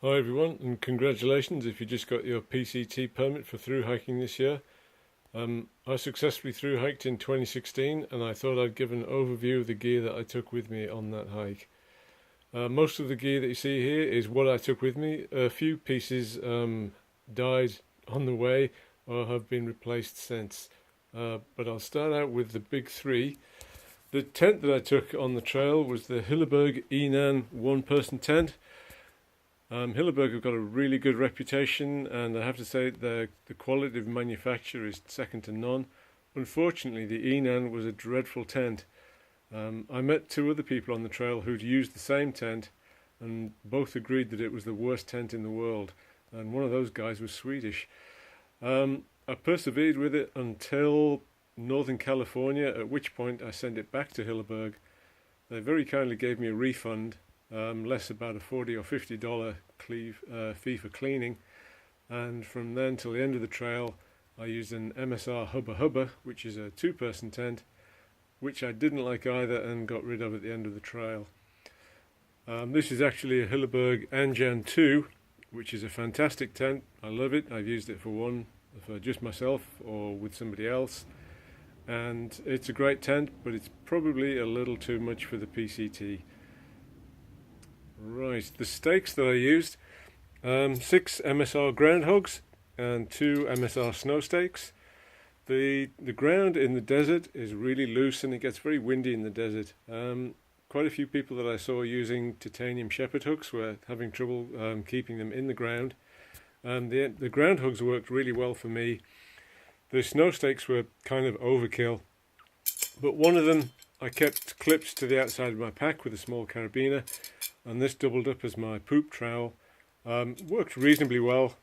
Hi everyone, and congratulations if you just got your PCT permit for through hiking this year. I successfully through hiked in 2016, and I thought I'd give an overview of the gear that I took with me on that hike. Most of the gear that you see here is what I took with me. A few pieces died on the way or have been replaced since. But I'll start out with the big three. The tent that I took on the trail was the Hilleberg Enan one-person tent. Hilleberg have got a really good reputation, and I have to say the quality of manufacture is second to none. Unfortunately, the Enan was a dreadful tent. I met two other people on the trail who'd used the same tent, and both agreed that it was the worst tent in the world, and one of those guys was Swedish. I persevered with it until Northern California, at which point I sent it back to Hilleberg. They very kindly gave me a refund, less about a $40 or $50 fee for cleaning, and from then till the end of the trail I used an MSR Hubba Hubba, which is a two-person tent, which I didn't like either and got rid of at the end of the trail. This is actually a Hilleberg Anjan 2, which is a fantastic tent. I love it. I've used it for just myself or with somebody else, and it's a great tent, but it's probably a little too much for the PCT. Right, the stakes that I used, 6 MSR groundhogs and 2 MSR snow stakes. The ground in the desert is really loose and it gets very windy in the desert. Quite a few people that I saw using titanium shepherd hooks were having trouble keeping them in the ground. The ground hooks worked really well for me. The snow stakes were kind of overkill, but one of them I kept clipped to the outside of my pack with a small carabiner, and this doubled up as my poop trowel. Worked reasonably well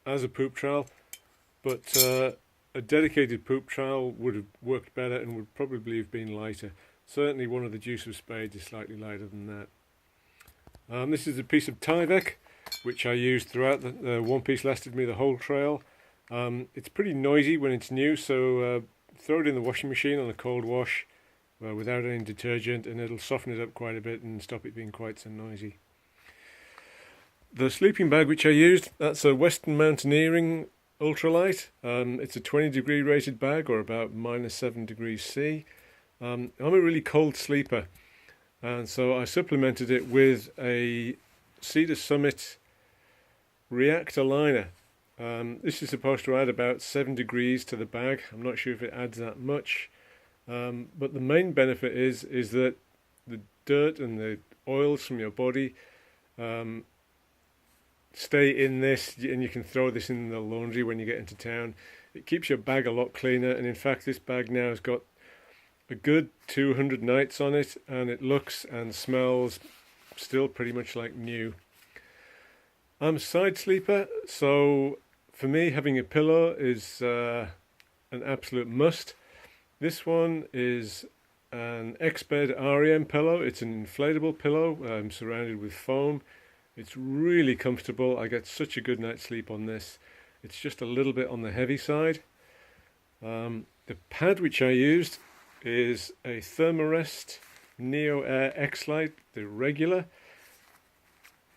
as a poop trowel, but a dedicated poop trowel would have worked better and would probably have been lighter. Certainly one of the Deuce of Spades is slightly lighter than that. This is a piece of Tyvek, which I used throughout. The one piece lasted me the whole trail. It's pretty noisy when it's new, so throw it in the washing machine on a cold wash without any detergent, and it'll soften it up quite a bit and stop it being quite so noisy. The sleeping bag which I used, that's a Western Mountaineering ultralight. It's a 20-degree rated bag, or about -7 degrees C. I'm a really cold sleeper, and so I supplemented it with a Cedar Summit Reactor liner. This is supposed to add about 7 degrees to the bag. I'm not sure if it adds that much, but the main benefit is that the dirt and the oils from your body stay in this, and you can throw this in the laundry when you get into town. It keeps your bag a lot cleaner, and in fact this bag now has got a good 200 nights on it, and it looks and smells still pretty much like new. I'm a side sleeper, so for me having a pillow is an absolute must. This one is an X-Bed REM pillow. It's an inflatable pillow surrounded with foam. It's really comfortable. I get such a good night's sleep on this. It's just a little bit on the heavy side. The pad which I used is a Thermarest Neo Air X-Lite, the regular.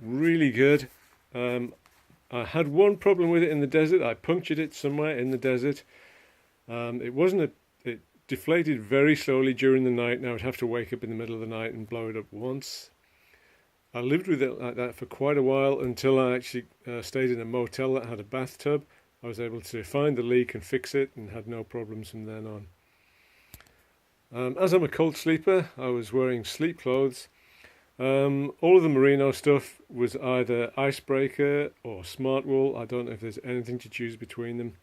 Really good. I had one problem with it in the desert. I punctured it somewhere in the desert. It deflated very slowly during the night. Now I'd have to wake up in the middle of the night and blow it up once. I lived with it like that for quite a while until I actually stayed in a motel that had a bathtub. I was able to find the leak and fix it and had no problems from then on. As I'm a cold sleeper, I was wearing sleep clothes. All of the merino stuff was either icebreaker or smart wool. I don't know if there's anything to choose between them.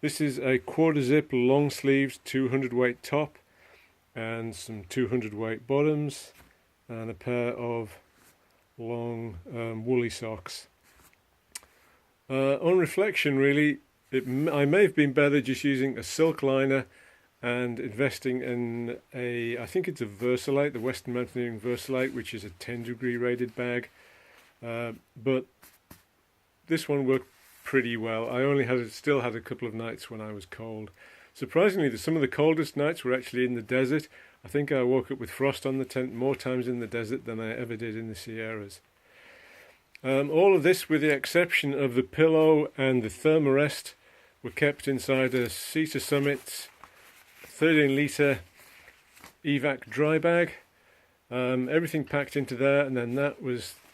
This is a quarter zip long sleeves 200 weight top and some 200 weight bottoms and a pair of long woolly socks. On reflection, really, I may have been better just using a silk liner and investing in I think it's a Versalite, the Western Mountaineering Versalite, which is a 10-degree rated bag. But this one worked pretty well. I still had a couple of nights when I was cold. Surprisingly, some of the coldest nights were actually in the desert. I think I woke up with frost on the tent more times in the desert than I ever did in the Sierras. All of this, with the exception of the pillow and the thermarest, were kept inside a Cedar Summit 13 litre evac dry bag. Everything packed into there, and then that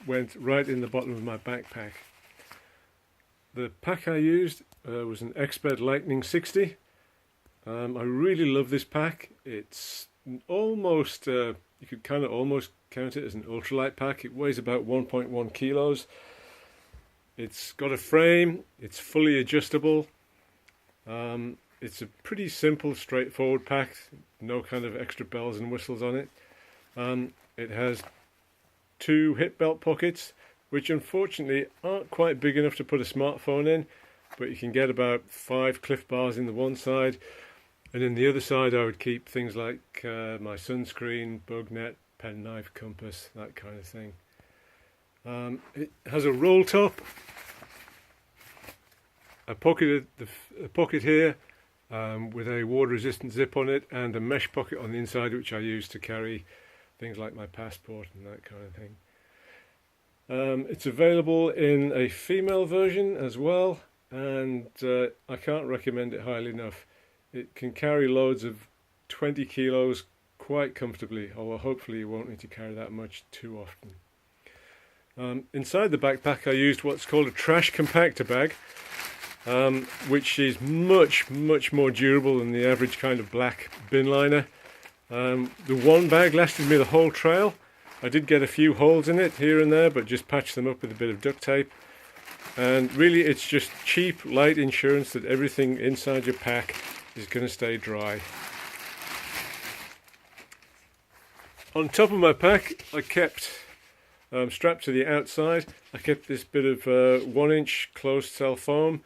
went right in the bottom of my backpack. The pack I used was an Expert Lightning 60. I really love this pack. It's almost, you could kind of almost count it as an ultralight pack. It weighs about 1.1 kilos. It's got a frame, it's fully adjustable. It's a pretty simple, straightforward pack, no kind of extra bells and whistles on it. It has 2 hip belt pockets, which unfortunately aren't quite big enough to put a smartphone in, but you can get about 5 Cliff Bars in the one side, and in the other side I would keep things like my sunscreen, bug net, pen, knife, compass, that kind of thing. It has a roll top, a pocket here with a water resistant zip on it, and a mesh pocket on the inside which I use to carry things like my passport and that kind of thing. It's available in a female version as well, and I can't recommend it highly enough. It can carry loads of 20 kilos quite comfortably, although hopefully you won't need to carry that much too often. Inside the backpack I used what's called a trash compactor bag, which is much more durable than the average kind of black bin liner. The one bag lasted me the whole trail. I did get a few holes in it here and there, but just patched them up with a bit of duct tape. And really it's just cheap, light insurance that everything inside your pack is going to stay dry. On top of my pack I kept, strapped to the outside, I kept this bit of 1-inch closed cell foam.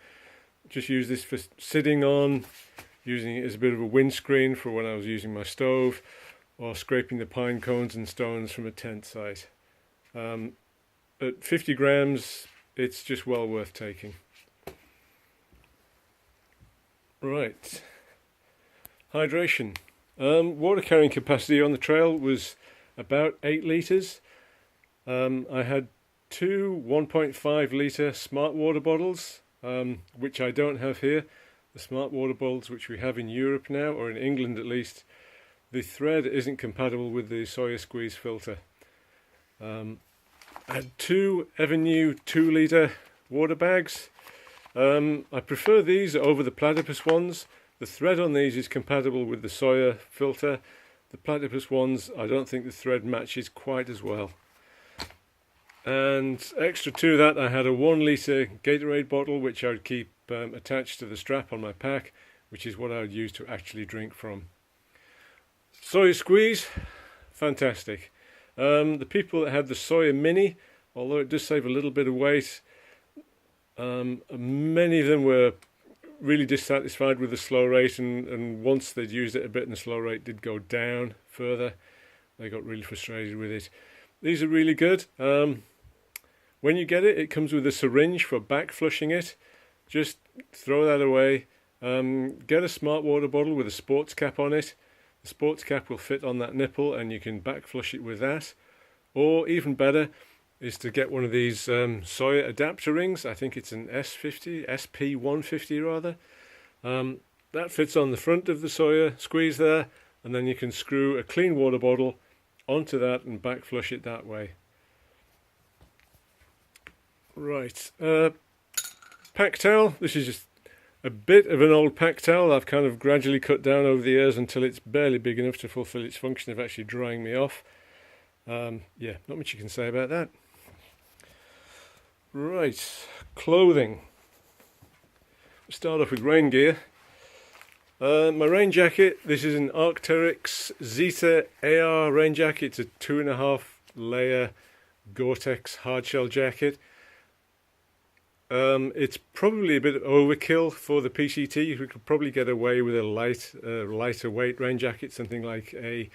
Just use this for sitting on, using it as a bit of a windscreen for when I was using my stove, or scraping the pine cones and stones from a tent site. At 50 grams, it's just well worth taking. Right, hydration. Water carrying capacity on the trail was about 8 litres. I had 2 1.5 litre smart water bottles, which I don't have here. The smart water bottles which we have in Europe now, or in England at least, the thread isn't compatible with the Sawyer squeeze filter. I had 2 Evernew 2 litre water bags. I prefer these over the platypus ones. The thread on these is compatible with the Sawyer filter. The platypus ones, I don't think the thread matches quite as well. And extra to that, I had a 1 litre Gatorade bottle which I would keep attached to the strap on my pack, which is what I would use to actually drink from. Sawyer squeeze, fantastic. The people that had the Sawyer Mini, although it does save a little bit of weight, many of them were really dissatisfied with the slow rate, and once they'd used it a bit and the slow rate did go down further, they got really frustrated with it. These are really good. When you get it, it comes with a syringe for back flushing it. Just throw that away. Get a smart water bottle with a sports cap on it. The sports cap will fit on that nipple and you can back flush it with that. Or even better is to get one of these Sawyer adapter rings. I think it's an S50, SP150 rather. That fits on the front of the Sawyer squeeze there, and then you can screw a clean water bottle onto that and back flush it that way. Right, pack towel. This is just a bit of an old pack towel I've kind of gradually cut down over the years until it's barely big enough to fulfill its function of actually drying me off. Yeah, not much you can say about that. Right, clothing. We'll start off with rain gear. My rain jacket, this is an Arc'teryx Zeta AR rain jacket. It's a 2.5 layer Gore-Tex hardshell jacket. It's probably a bit overkill for the PCT. We could probably get away with a lighter weight rain jacket, something like a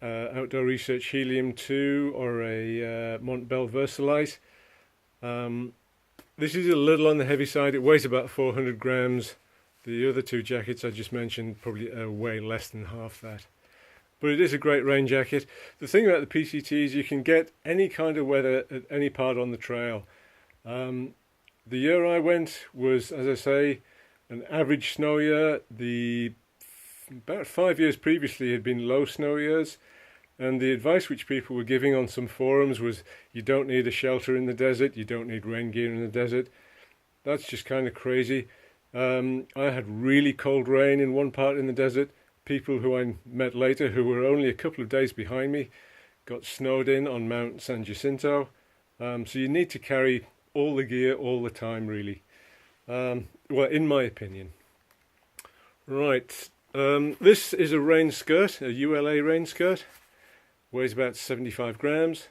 Outdoor Research Helium 2 or a Montbell Versalite. This is a little on the heavy side. It weighs about 400 grams. The other 2 jackets I just mentioned probably weigh less than half that. but it is a great rain jacket. The thing about the PCT is you can get any kind of weather at any part on the trail. The year I went was, as I say, an average snow year. About 5 years previously had been low snow years, and the advice which people were giving on some forums was you don't need a shelter in the desert, you don't need rain gear in the desert. That's just kind of crazy. I had really cold rain in one part in the desert. People who I met later, who were only a couple of days behind me, got snowed in on Mount San Jacinto. So you need to carry all the gear all the time, really. Well, in my opinion. Right, this is a rain skirt, a ULA rain skirt. Weighs about 75 grams.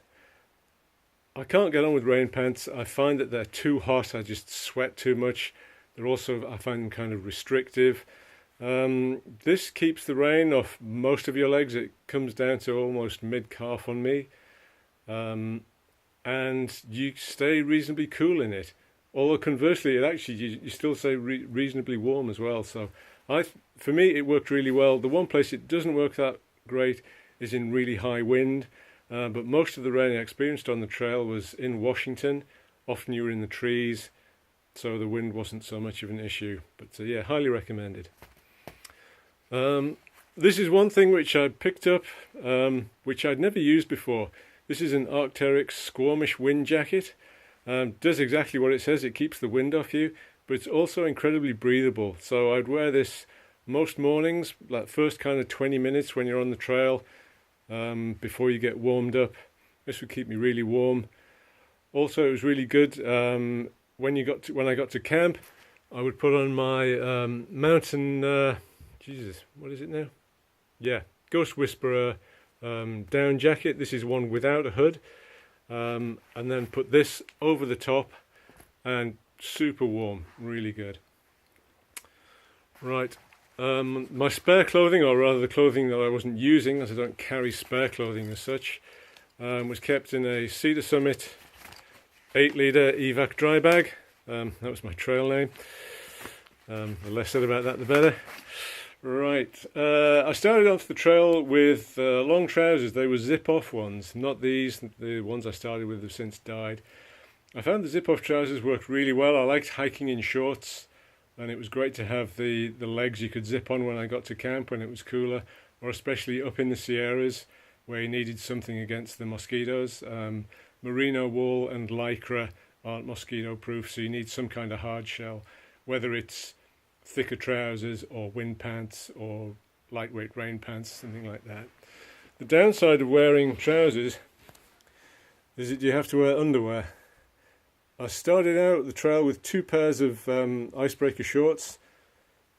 I can't get on with rain pants. I find that they're too hot. I just sweat too much. They're also, I find them kind of restrictive. This keeps the rain off most of your legs. It comes down to almost mid-calf on me. And you stay reasonably cool in it. Although conversely, it actually you still stay reasonably warm as well. So for me, it worked really well. The one place it doesn't work that great is in really high wind. But most of the rain I experienced on the trail was in Washington. Often you were in the trees, so the wind wasn't so much of an issue. But yeah, highly recommended. This is one thing which I picked up, which I'd never used before. This is an Arc'teryx Squamish wind jacket. Does exactly what it says. It keeps the wind off you, but it's also incredibly breathable. So I'd wear this most mornings, like first kind of 20 minutes when you're on the trail, before you get warmed up. This would keep me really warm. Also, it was really good when I got to camp. I would put on my mountain. Jesus, what is it now? Yeah, Ghost Whisperer down jacket. This is one without a hood, and then put this over the top, and super warm, really good. Right. My spare clothing, or rather the clothing that I wasn't using, as I don't carry spare clothing as such, was kept in a Cedar Summit 8-litre evac dry bag. That was my trail name. The less said about that, the better. Right, I started off the trail with long trousers. They were zip-off ones, not these. The ones I started with have since died. I found the zip-off trousers worked really well. I liked hiking in shorts, and it was great to have the legs you could zip on when I got to camp when it was cooler, or especially up in the Sierras where you needed something against the mosquitoes. Merino wool and lycra aren't mosquito proof, so you need some kind of hard shell, whether it's thicker trousers or wind pants or lightweight rain pants, something like that. The downside of wearing trousers is that you have to wear underwear. I started out the trail with 2 pairs of icebreaker shorts.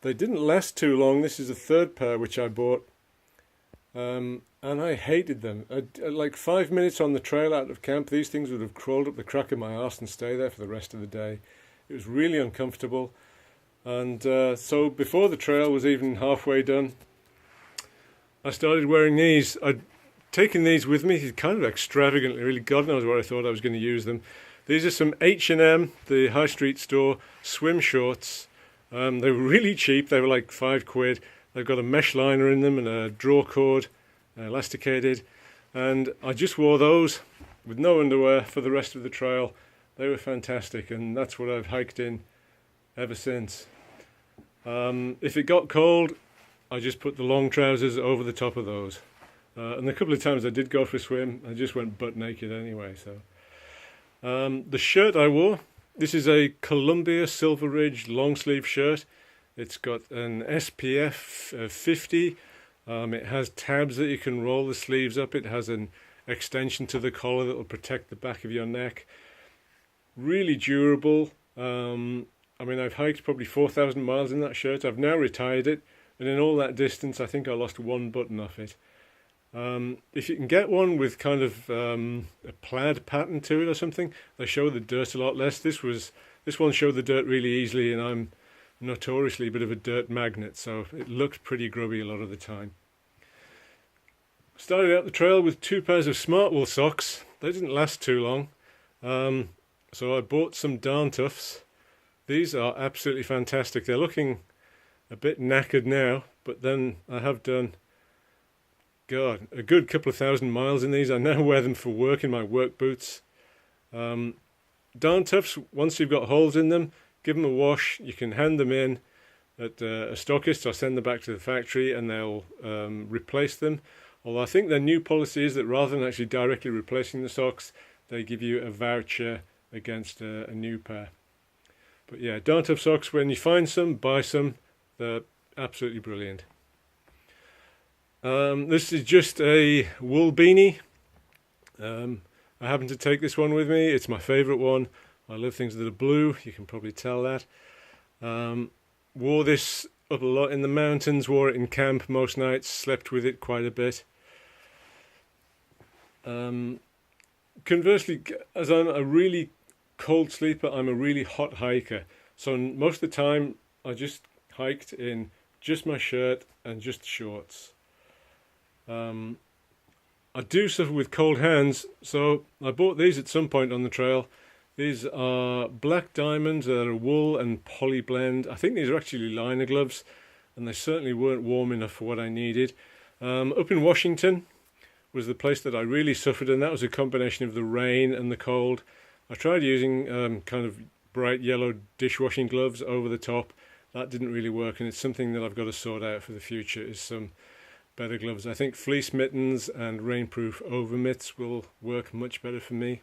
They didn't last too long. This is the 3rd pair which I bought, and I hated them. Like 5 minutes on the trail out of camp, these things would have crawled up the crack of my arse and stay there for the rest of the day. It was really uncomfortable. And so before the trail was even halfway done, I started wearing these. I'd taken these with me, kind of extravagantly, really. God knows where I thought I was going to use them. These are some H&M, the high street store, swim shorts. They were really cheap. They were like £5. They've got a mesh liner in them and a draw cord, elasticated. And I just wore those with no underwear for the rest of the trail. They were fantastic, and that's what I've hiked in ever since. If it got cold, I just put the long trousers over the top of those. And a couple of times I did go for a swim, I just went butt naked anyway. So the shirt I wore, this is a Columbia Silver Ridge long sleeve shirt. It's got an SPF 50. It has tabs that you can roll the sleeves up. It has an extension to the collar that will protect the back of your neck. Really durable. I mean, I've hiked probably 4,000 miles in that shirt. I've now retired it, and in all that distance, I think I lost 1 button off it. If you can get one with kind of a plaid pattern to it or something, they show the dirt a lot less. This one showed the dirt really easily, and I'm notoriously a bit of a dirt magnet, so it looked pretty grubby a lot of the time. Started out the trail with 2 pairs of smart wool socks. They didn't last too long, so I bought some Darn Toughs. These are absolutely fantastic. They're looking a bit knackered now, but then I have done God, a good couple of thousand miles in these. I now wear them for work in my work boots. Darn toughs, once you've got holes in them, give them a wash. You can hand them in at a stockist or send them back to the factory and they'll replace them. Although I think their new policy is that rather than actually directly replacing the socks, they give you a voucher against a new pair. But yeah, darn tough socks, when you find some, buy some. They're absolutely brilliant. This is just a wool beanie. I happen to take this one with me. It's my favourite one. I love things that are blue. You can probably tell that. Wore this up a lot in the mountains. Wore it in camp most nights. Slept with it quite a bit. Conversely, as I'm a really cold sleeper, I'm a really hot hiker. So most of the time, I just hiked in just my shirt and just shorts. I do suffer with cold hands, so I bought these at some point on the trail. These are black diamonds that are wool and poly blend. I think these are actually liner gloves, and they certainly weren't warm enough for what I needed. Up in Washington was the place that I really suffered, and that was a combination of the rain and the cold. I tried using kind of bright yellow dishwashing gloves over the top. That didn't really work, and it's something that I've got to sort out for the future, is some better gloves. I think fleece mittens and rainproof over mitts will work much better for me.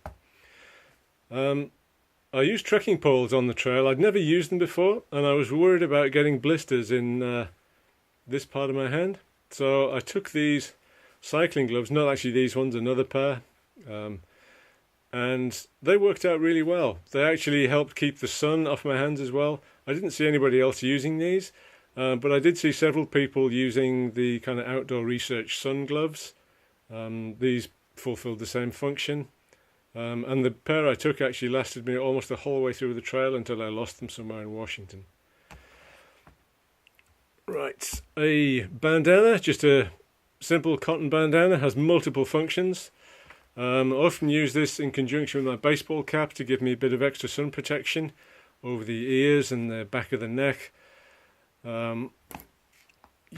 I used trekking poles on the trail. I'd never used them before, and I was worried about getting blisters in this part of my hand. So I took these cycling gloves, not actually these ones, another pair, and they worked out really well. They actually helped keep the sun off my hands as well. I didn't see anybody else using these, but I did see several people using the kind of outdoor research sun gloves. These fulfilled the same function. And the pair I took actually lasted me almost the whole way through the trail until I lost them somewhere in Washington. Right, a bandana, just a simple cotton bandana, has multiple functions. I often use this in conjunction with my baseball cap to give me a bit of extra sun protection over the ears and the back of the neck. You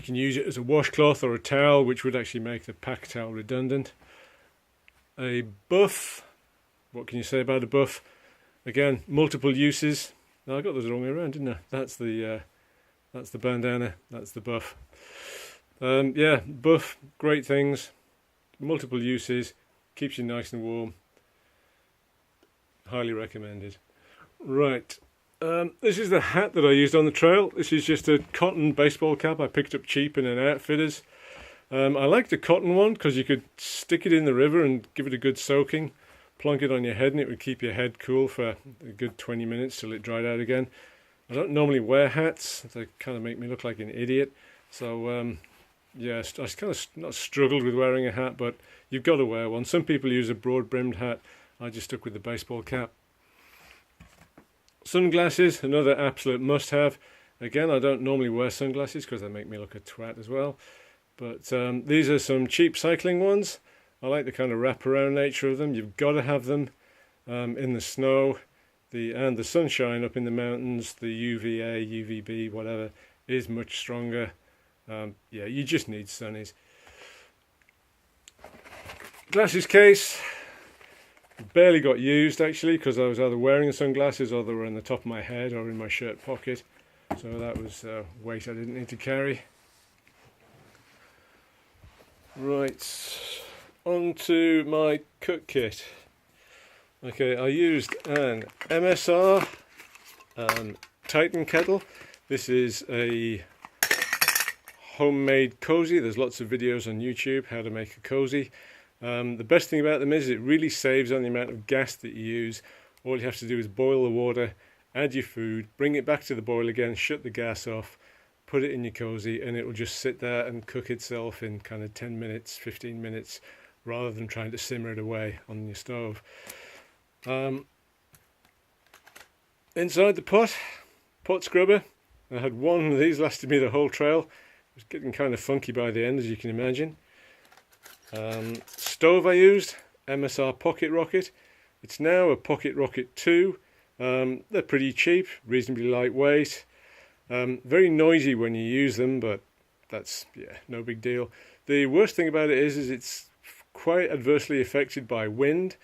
can use it as a washcloth or a towel, which would actually make the pack towel redundant. A buff, what can you say about a buff? Again, multiple uses. No, I got those the wrong way around, didn't I? That's the bandana, that's the buff. Yeah, buff, great things, multiple uses, keeps you nice and warm. Highly recommended. Right, this is the hat that I used on the trail. This is just a cotton baseball cap I picked up cheap in an Outfitters. I like the cotton one because you could stick it in the river and give it a good soaking, plonk it on your head, and it would keep your head cool for a good 20 minutes till it dried out again. I don't normally wear hats. They kind of make me look like an idiot. So, yeah, I kind of not struggled with wearing a hat, but you've got to wear one. Some people use a broad-brimmed hat. I just stuck with the baseball cap. Sunglasses, another absolute must-have. Again, I don't normally wear sunglasses because they make me look a twat as well. But these are some cheap cycling ones. I like the kind of wraparound nature of them. You've got to have them in the snow and the sunshine up in the mountains. The UVA, UVB, whatever, is much stronger. Yeah, you just need sunnies. Glasses case. Barely got used actually because I was either wearing the sunglasses or they were on the top of my head or in my shirt pocket. So that was weight I didn't need to carry. Right, on to my cook kit. Okay, I used an MSR Titan kettle. This is a homemade cozy. There's lots of videos on YouTube how to make a cozy. The best thing about them is it really saves on the amount of gas that you use. All you have to do is boil the water, add your food, bring it back to the boil again, shut the gas off, put it in your cozy, and it will just sit there and cook itself in kind of 10 minutes, 15 minutes, rather than trying to simmer it away on your stove. Inside the pot scrubber, I had one of these, lasted me the whole trail. It was getting kind of funky by the end, as you can imagine. Stove I used, MSR Pocket Rocket. It's now a Pocket Rocket 2. They're pretty cheap, reasonably lightweight. Very noisy when you use them, but that's, yeah, no big deal. The worst thing about it is it's quite adversely affected by wind.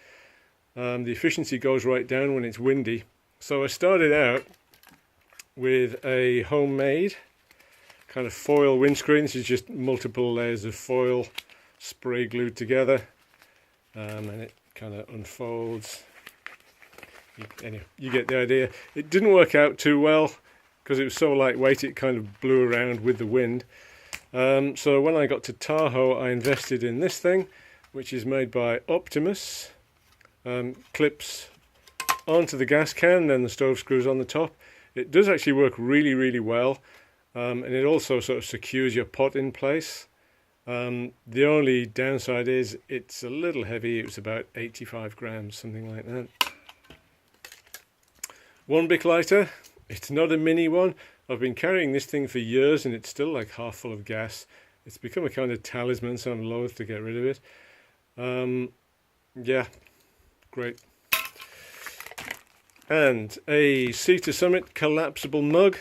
The efficiency goes right down when it's windy. So I started out with a homemade kind of foil windscreen. This is just multiple layers of foil spray glued together, and it kind of unfolds. Anyway, you get the idea. It didn't work out too well because it was so lightweight it kind of blew around with the wind. So when I got to Tahoe, I invested in this thing, which is made by Optimus. Clips onto the gas can, then the stove screws on the top. It does actually work really, really well, and it also sort of secures your pot in place. The only downside is it's a little heavy. It was about 85 grams, something like that. One Bic lighter. It's not a mini one. I've been carrying this thing for years and it's still like half full of gas. It's become a kind of talisman, so I'm loath to get rid of it. Yeah, great. And a Sea to Summit collapsible mug.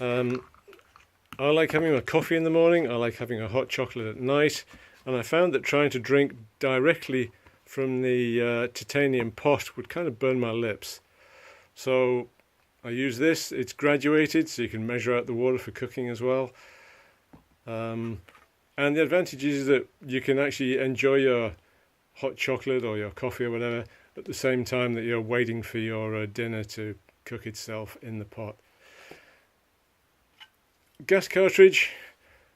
I like having a coffee in the morning. I like having a hot chocolate at night. And I found that trying to drink directly from the titanium pot would kind of burn my lips. So I use this. It's graduated, so you can measure out the water for cooking as well. And the advantage is that you can actually enjoy your hot chocolate or your coffee or whatever at the same time that you're waiting for your dinner to cook itself in the pot. Gas cartridge.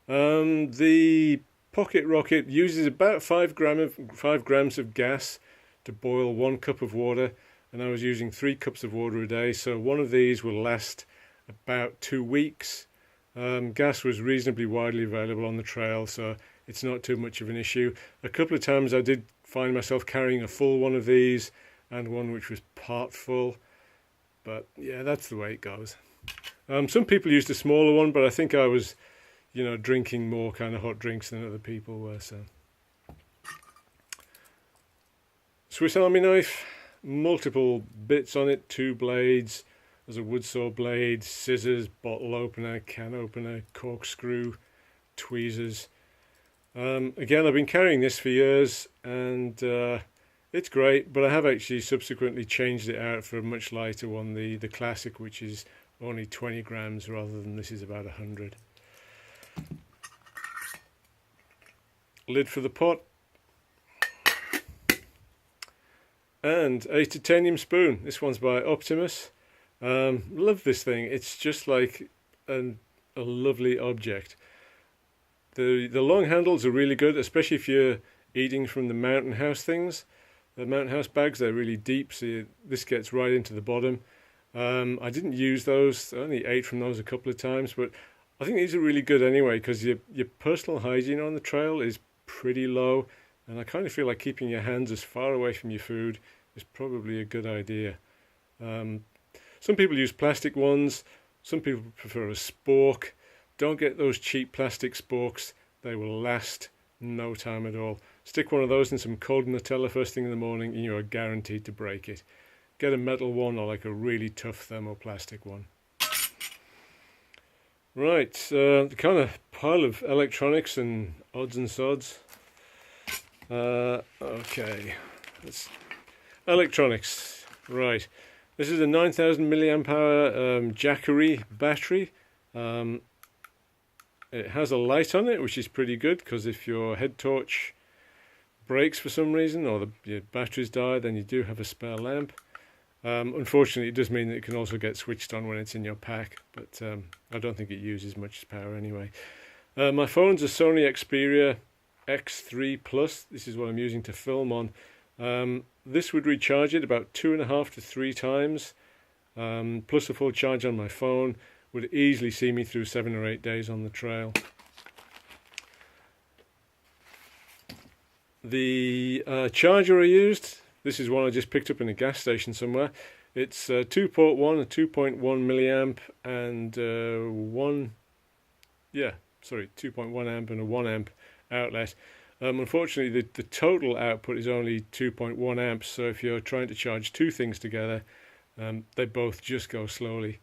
The Pocket Rocket uses about 5 grams of gas to boil 1 cup of water, and I was using 3 cups of water a day, so one of these will last about 2 weeks. Gas was reasonably widely available on the trail, so it's not too much of an issue. A couple of times I did find myself carrying a full one of these and one which was part full, but yeah, that's the way it goes. Some people used a smaller one, but I think I was, drinking more kind of hot drinks than other people were. So, Swiss Army knife, multiple bits on it, 2 blades. There's a wood saw blade, scissors, bottle opener, can opener, corkscrew, tweezers. Again, I've been carrying this for years, and it's great, but I have actually subsequently changed it out for a much lighter one, the classic, which is only 20 grams rather than this is about 100. Lid for the pot. And a titanium spoon. This one's by Optimus. Love this thing. It's just like a lovely object. The long handles are really good, especially if you're eating from the Mountain House things. The Mountain House bags, they're really deep, so this gets right into the bottom. I didn't use those. I only ate from those a couple of times, but I think these are really good anyway because your personal hygiene on the trail is pretty low, and I kind of feel like keeping your hands as far away from your food is probably a good idea. Some people use plastic ones. Some people prefer a spork. Don't get those cheap plastic sporks. They will last no time at all. Stick one of those in some cold Nutella first thing in the morning and you are guaranteed to break it. Get a metal one or like a really tough thermoplastic one. Right, the kind of pile of electronics and odds and sods. Okay, electronics. Right, this is a 9,000 milliamp hour Jackery battery. It has a light on it, which is pretty good because if your head torch breaks for some reason or your batteries die, then you do have a spare lamp. Unfortunately, it does mean that it can also get switched on when it's in your pack, but I don't think it uses much power anyway. My phone's a Sony Xperia X3 Plus. This is what I'm using to film on. This would recharge it about 2.5 to 3 times, plus a full charge on my phone would easily see me through 7 or 8 days on the trail. The charger I used, this is one I just picked up in a gas station somewhere. It's 2.1, a 2.1 milliamp and 2.1 amp and a 1 amp outlet. Unfortunately, the total output is only 2.1 amps, so if you're trying to charge 2 things together, they both just go slowly.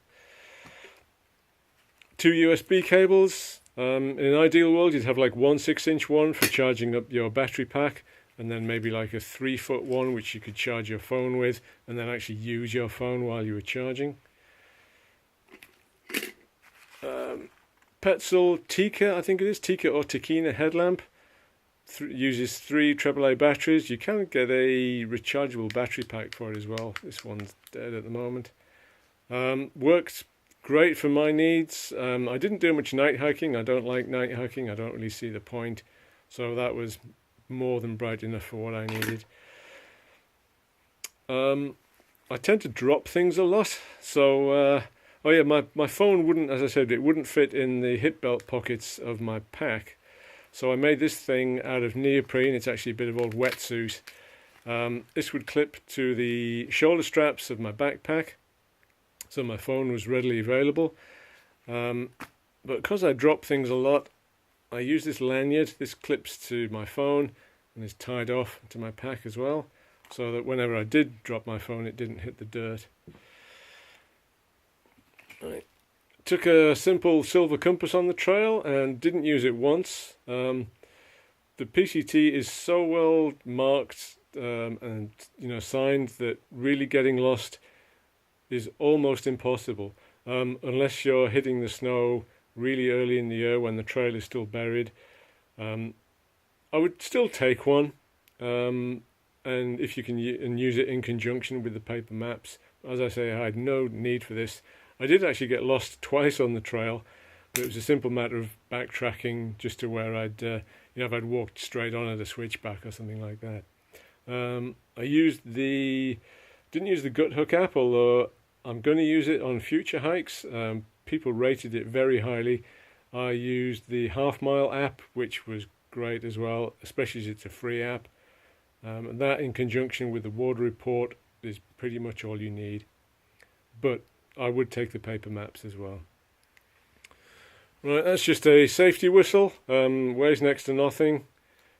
2 USB cables. In an ideal world, you'd have like one 6-inch one for charging up your battery pack, and then maybe like a 3-foot one which you could charge your phone with, and then actually use your phone while you were charging. Petzl Tika, I think it is, Tika or Tikina headlamp. Uses 3 AAA batteries. You can get a rechargeable battery pack for it as well. This one's dead at the moment. Works great for my needs. I didn't do much night hiking. I don't like night hiking. I don't really see the point. So that was more than bright enough for what I needed. I tend to drop things a lot. So, oh yeah, my phone wouldn't, as I said, it wouldn't fit in the hip belt pockets of my pack. So I made this thing out of neoprene. It's actually a bit of old wetsuit. This would clip to the shoulder straps of my backpack, so my phone was readily available. But because I drop things a lot, I use this lanyard. This clips to my phone and is tied off to my pack as well, so that whenever I did drop my phone, it didn't hit the dirt. Right. Took a simple silver compass on the trail and didn't use it once. The PCT is so well marked and signed that really getting lost is almost impossible, unless you're hitting the snow really early in the year when the trail is still buried. I would still take one, and if you can use it in conjunction with the paper maps. As I say, I had no need for this. I did actually get lost twice on the trail, but it was a simple matter of backtracking just to where I'd, if I'd walked straight on at a switchback or something like that. I didn't use the Gut Hook app, although I'm going to use it on future hikes. People rated it very highly. I used the Half Mile app, which was great as well, especially as it's a free app. And that in conjunction with the water report is pretty much all you need. But I would take the paper maps as well. Right, that's just a safety whistle. Weighs next to nothing.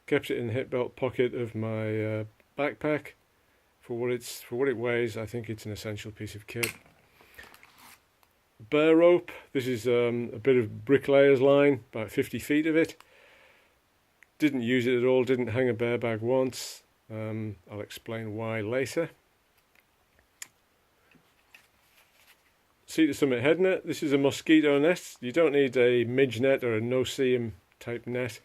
Kept it in the hip belt pocket of my backpack. For what it weighs, I think it's an essential piece of kit. Bear rope. This is a bit of bricklayer's line, about 50 feet of it. Didn't use it at all. Didn't hang a bear bag once. I'll explain why later. Cedar Summit head net. This is a mosquito net. You don't need a midge net or a no-seam type net.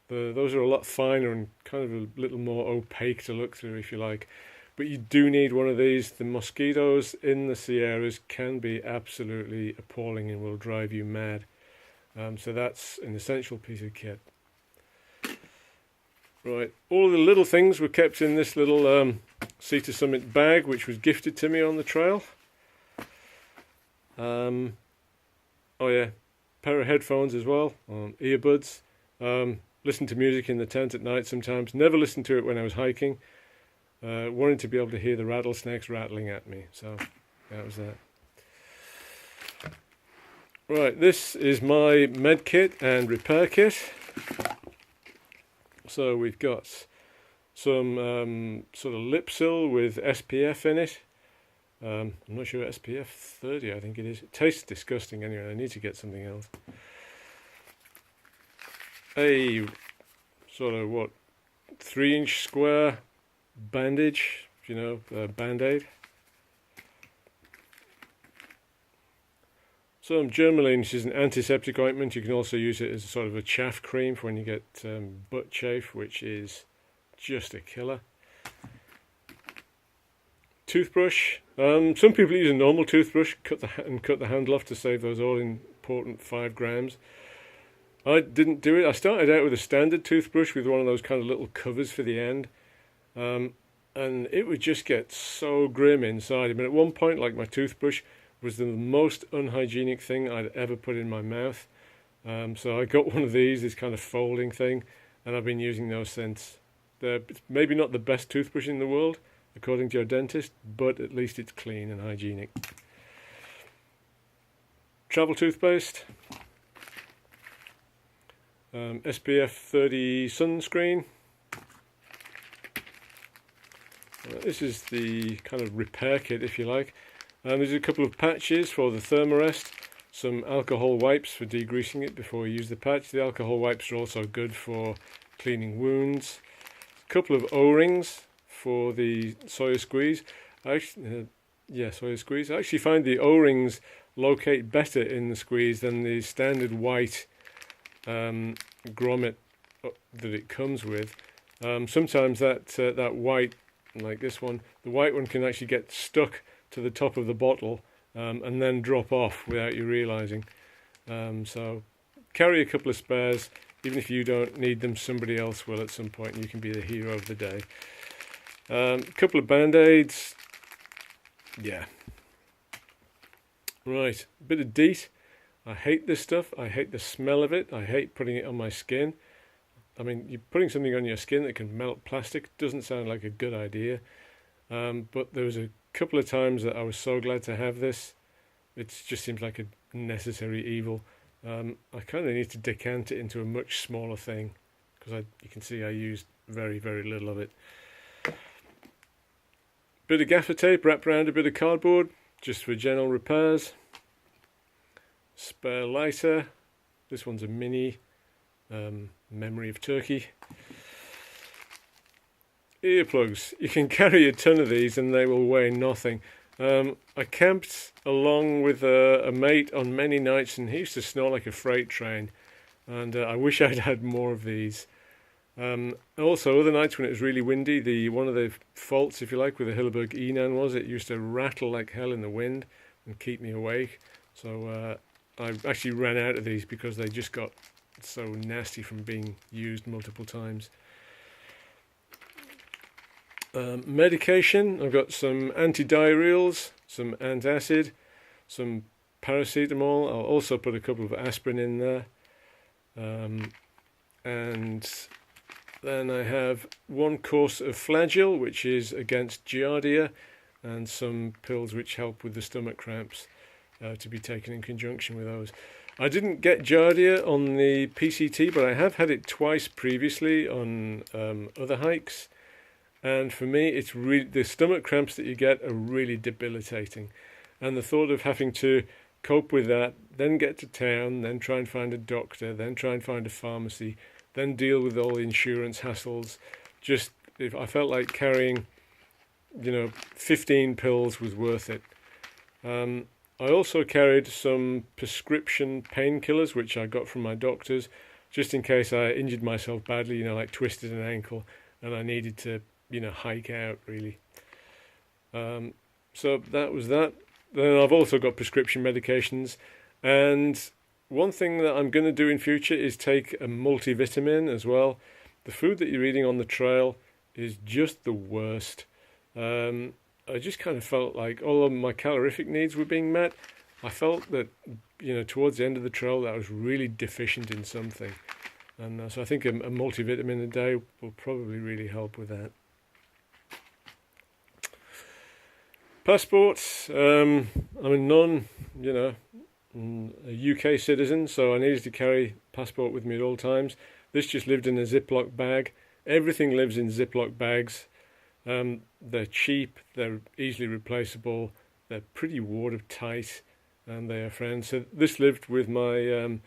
Those are a lot finer and kind of a little more opaque to look through, if you like. But you do need one of these. The mosquitoes in the Sierras can be absolutely appalling and will drive you mad. So that's an essential piece of kit. Right, all the little things were kept in this little Cedar Summit bag, which was gifted to me on the trail. Oh yeah, pair of headphones as well, earbuds. Listen to music in the tent at night sometimes. Never listened to it when I was hiking. Wanted to be able to hear the rattlesnakes rattling at me, so that was that. Right, this is my med kit and repair kit. So we've got some sort of lip seal with SPF in it. I'm not sure, SPF 30 I think it is. It tastes disgusting anyway, I need to get something else. A sort of 3-inch square bandage, Band-Aid. Some Germaline, which is an antiseptic ointment. You can also use it as a sort of a chafe cream for when you get butt chafe, which is just a killer. Toothbrush. Some people use a normal toothbrush, cut the handle off to save those all important 5 grams. I didn't do it. I started out with a standard toothbrush with one of those kind of little covers for the end, and it would just get so grim inside. I mean, at one point, like, my toothbrush was the most unhygienic thing I'd ever put in my mouth. So I got one of these, this kind of folding thing, and I've been using those since. They're maybe not the best toothbrush in the world, according to your dentist, but at least it's clean and hygienic. Travel toothpaste. SPF 30 sunscreen. This is the kind of repair kit, if you like. There's a couple of patches for the Thermarest, some alcohol wipes for degreasing it before you use the patch. The alcohol wipes are also good for cleaning wounds. A couple of O-rings for the Sawyer squeeze. Sawyer squeeze. I actually find the O-rings locate better in the squeeze than the standard white grommet that it comes with. Sometimes that white, like this one, the white one can actually get stuck to the top of the bottle and then drop off without you realizing. So carry a couple of spares. Even if you don't need them, somebody else will at some point, and you can be the hero of the day. A couple of band-aids. Yeah. Right, a bit of DEET. I hate this stuff. I hate the smell of it. I hate putting it on my skin. I mean, you're putting something on your skin that can melt plastic. Doesn't sound like a good idea. But there was a couple of times that I was so glad to have this. It just seems like a necessary evil. I kind of need to decant it into a much smaller thing, because you can see I used very, very little of it. Bit of gaffer tape wrapped around a bit of cardboard, just for general repairs. Spare lighter. This one's a mini memory of turkey. Earplugs. You can carry a ton of these and they will weigh nothing. I camped along with a mate on many nights, and he used to snore like a freight train, and I wish I'd had more of these. Also, other nights when it was really windy, one of the faults, if you like, with the Hilleberg Enan was it used to rattle like hell in the wind and keep me awake. So I actually ran out of these because they just got so nasty from being used multiple times. Medication. I've got some antidiarrheals, some antacid, some paracetamol. I'll also put a couple of aspirin in there. And then I have one course of Flagyl, which is against Giardia, and some pills which help with the stomach cramps, to be taken in conjunction with those. I didn't get Giardia on the PCT, but I have had it twice previously on other hikes. And for me, it's really, the stomach cramps that you get are really debilitating. And the thought of having to cope with that, then get to town, then try and find a doctor, then try and find a pharmacy, then deal with all the insurance hassles. I felt like carrying, 15 pills was worth it. I also carried some prescription painkillers, which I got from my doctors, just in case I injured myself badly, like twisted an ankle, and I needed to, hike out, really. So that was that. Then I've also got prescription medications, and one thing that I'm going to do in future is take a multivitamin as well. The food that you're eating on the trail is just the worst. I just kind of felt like all of my calorific needs were being met. I felt that, towards the end of the trail, that I was really deficient in something. And so I think a multivitamin a day will probably really help with that. Passports. I'm a a UK citizen, so I needed to carry passport with me at all times. This just lived in a Ziploc bag. Everything lives in Ziploc bags. They're cheap, they're easily replaceable, they're pretty watertight, and they are friends. So this lived with my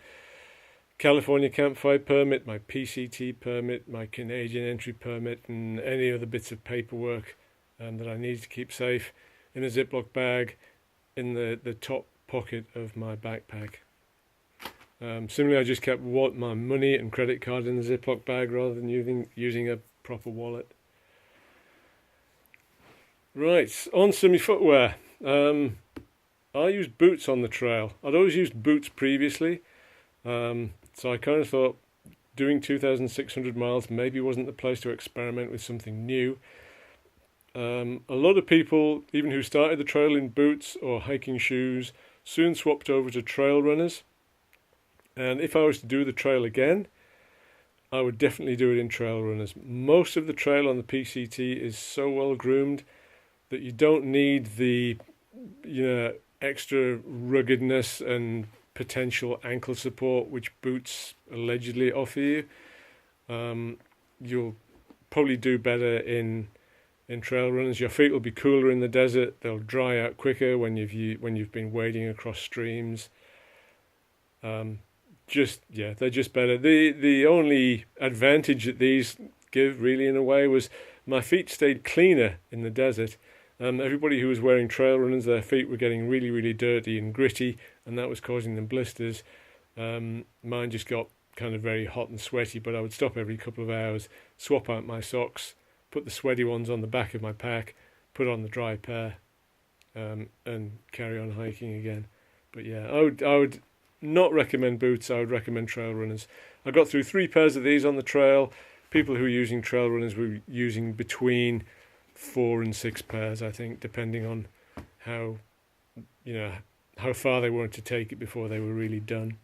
California campfire permit, my PCT permit, my Canadian entry permit, and any other bits of paperwork that I needed to keep safe in a Ziploc bag in the top pocket of my backpack. Similarly, I just kept my money and credit card in the Ziploc bag rather than using a proper wallet. Right, on to my footwear. I use boots on the trail. I'd always used boots previously, so I kind of thought doing 2,600 miles maybe wasn't the place to experiment with something new. A lot of people, even who started the trail in boots or hiking shoes, soon swapped over to trail runners. And if I was to do the trail again, I would definitely do it in trail runners. Most of the trail on the PCT is so well groomed that you don't need the extra ruggedness and potential ankle support which boots allegedly offer you. You'll probably do better in trail runners. Your feet will be cooler in the desert. They'll dry out quicker when you've been wading across streams. They're just better. The only advantage that these give, really, in a way, was my feet stayed cleaner in the desert. Everybody who was wearing trail runners, their feet were getting really, really dirty and gritty, and that was causing them blisters. Mine just got kind of very hot and sweaty, but I would stop every couple of hours, swap out my socks, put the sweaty ones on the back of my pack, put on the dry pair, and carry on hiking again. But yeah, I would not recommend boots. I would recommend trail runners. I got through 3 pairs of these on the trail. People who were using trail runners were using between 4 and 6 pairs, I think, depending on how far they wanted to take it before they were really done.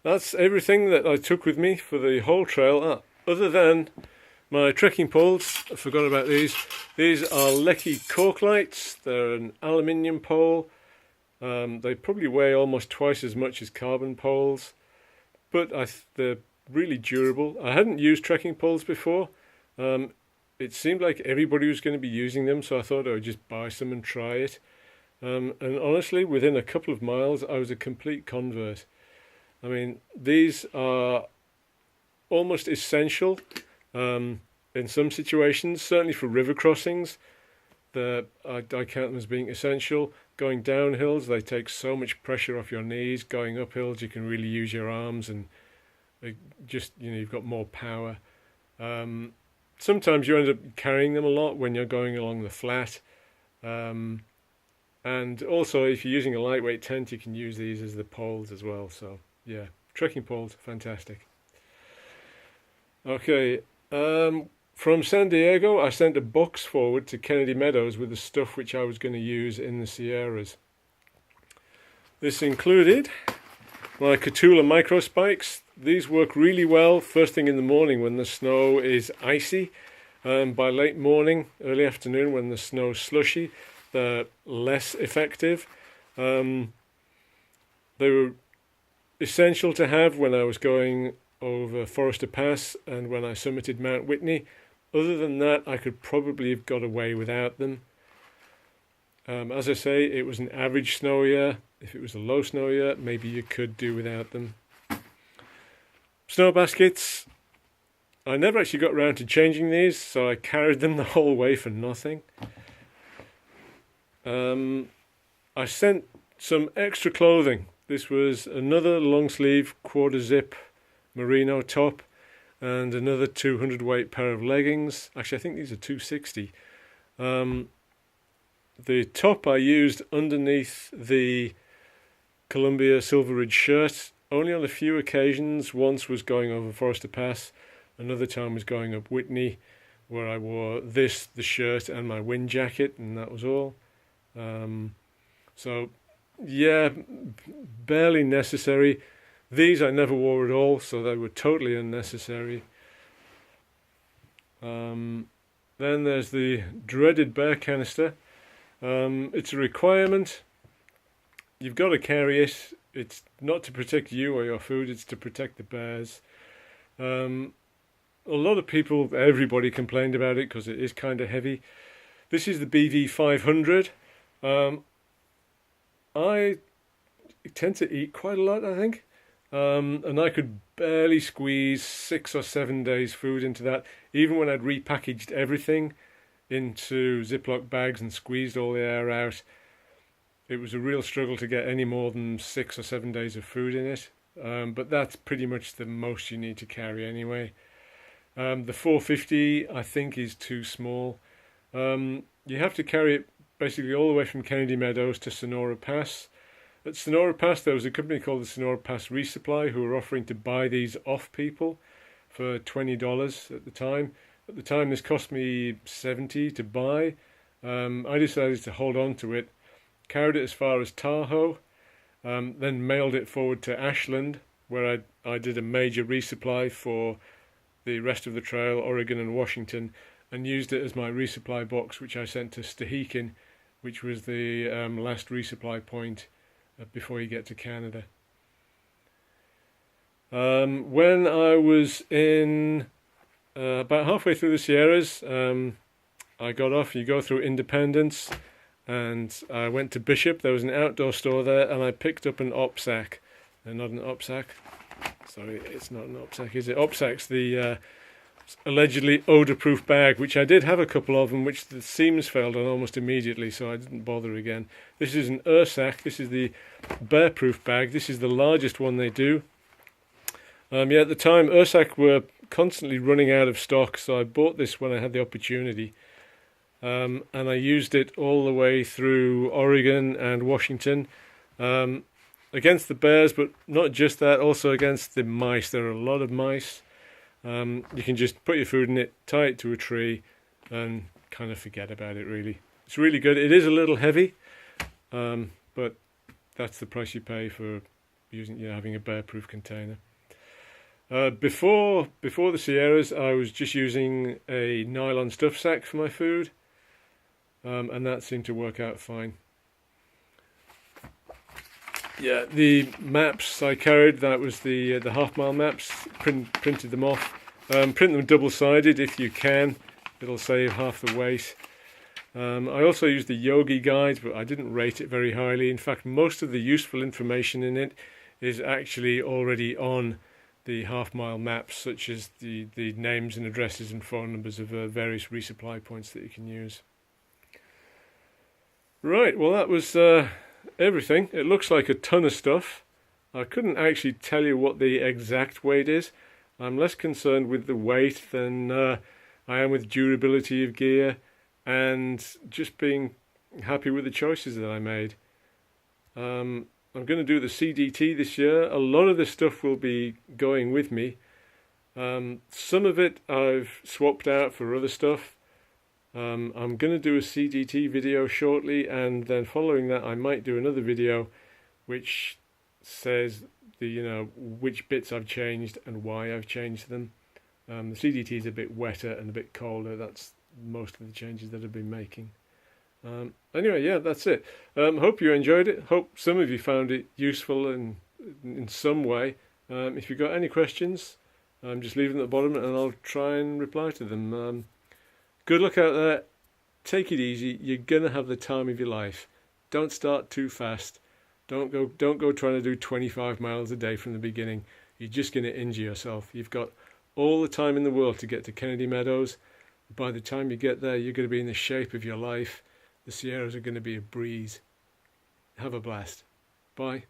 That's everything that I took with me for the whole trail, other than my trekking poles. I forgot about these. These are Lecky cork lights. They're an aluminium pole. They probably weigh almost twice as much as carbon poles, but they're really durable. I hadn't used trekking poles before. It seemed like everybody was going to be using them, so I thought I would just buy some and try it. And honestly, within a couple of miles, I was a complete convert. I mean, these are almost essential in some situations, certainly for river crossings. I count them as being essential. Going down hills, they take so much pressure off your knees. Going up hills, you can really use your arms, and you've got more power. Sometimes you end up carrying them a lot when you're going along the flat. And also, if you're using a lightweight tent, you can use these as the poles as well. So, yeah, trekking poles, fantastic. Okay, from San Diego, I sent a box forward to Kennedy Meadows with the stuff which I was going to use in the Sierras. This included my Catula micro spikes. These work really well first thing in the morning when the snow is icy. By late morning, early afternoon when the snow's slushy, they're less effective. They were essential to have when I was going over Forester Pass and when I summited Mount Whitney. Other than that, I could probably have got away without them. As I say, it was an average snow year. If it was a low snow year, maybe you could do without them. Snow baskets. I never actually got around to changing these, so I carried them the whole way for nothing. I sent some extra clothing. This was another long sleeve quarter zip merino top and another 200 weight pair of leggings. Actually, I think these are 260. The top I used underneath the Columbia Silver Ridge shirt only on a few occasions. Once was going over Forester Pass, another time was going up Whitney, where I wore the shirt and my wind jacket, and that was all. So yeah, barely necessary. These I never wore at all, so they were totally unnecessary. Then there's the dreaded bear canister. It's a requirement. You've got to carry it. It's not to protect you or your food, it's to protect the bears. A lot of people, everybody complained about it because it is kind of heavy. This is the BV 500. I tend to eat quite a lot, I think. And I could barely squeeze 6 or 7 days food into that, even when I'd repackaged everything into Ziploc bags and squeezed all the air out. It was a real struggle to get any more than 6 or 7 days of food in it. But that's pretty much the most you need to carry anyway. The 450 I think is too small. You have to carry it basically all the way from Kennedy Meadows to Sonora Pass. At Sonora Pass there was a company called the Sonora Pass Resupply who were offering to buy these off people for $20 at the time. At the time this cost me $70 to buy. I decided to hold on to it, carried it as far as Tahoe, then mailed it forward to Ashland, where I did a major resupply for the rest of the trail, Oregon and Washington, and used it as my resupply box, which I sent to Stehekin, which was the last resupply point before you get to Canada. When I was in about halfway through the Sierras, I got off. You go through Independence, and I went to Bishop. There was an outdoor store there, and I picked up an OPSAC. Not an OPSAC. Sorry, it's not an OPSAC, is it? OPSAC's the allegedly odor-proof bag, which I did have a couple of, and which the seams failed on almost immediately, so I didn't bother again. This is an Ursac. This is the bear-proof bag. This is the largest one they do. Yeah, at the time, Ursac were constantly running out of stock, so I bought this when I had the opportunity. And I used it all the way through Oregon and Washington, against the bears, but not just that, also against the mice. There are a lot of mice. You can just put your food in it, tie it to a tree, and kind of forget about it, really. It's really good. It is a little heavy, but that's the price you pay for having a bear-proof container. Before the Sierras, I was just using a nylon stuff sack for my food, and that seemed to work out fine. Yeah, the maps I carried, that was the half-mile maps, printed them off. Print them double-sided if you can, it'll save half the weight. I also used the Yogi guide, but I didn't rate it very highly. In fact, most of the useful information in it is actually already on the half-mile maps, such as the names and addresses and phone numbers of various resupply points that you can use. Right, well that was everything. It looks like a ton of stuff. I couldn't actually tell you what the exact weight is. I'm less concerned with the weight than I am with durability of gear and just being happy with the choices that I made. I'm going to do the CDT this year. A lot of this stuff will be going with me. Some of it I've swapped out for other stuff. I'm going to do a CDT video shortly, and then following that I might do another video which says which bits I've changed and why I've changed them. The CDT is a bit wetter and a bit colder. That's most of the changes that I've been making. Anyway, yeah, that's it. Hope you enjoyed it. Hope some of you found it useful in some way. If you've got any questions, just leave them at the bottom and I'll try and reply to them. Good luck out there. Take it easy. You're gonna have the time of your life. Don't start too fast. Don't go trying to do 25 miles a day from the beginning. You're just gonna injure yourself. You've got all the time in the world to get to Kennedy Meadows. By the time you get there, you're going to be in the shape of your life. The Sierras are going to be a breeze. Have a blast. Bye.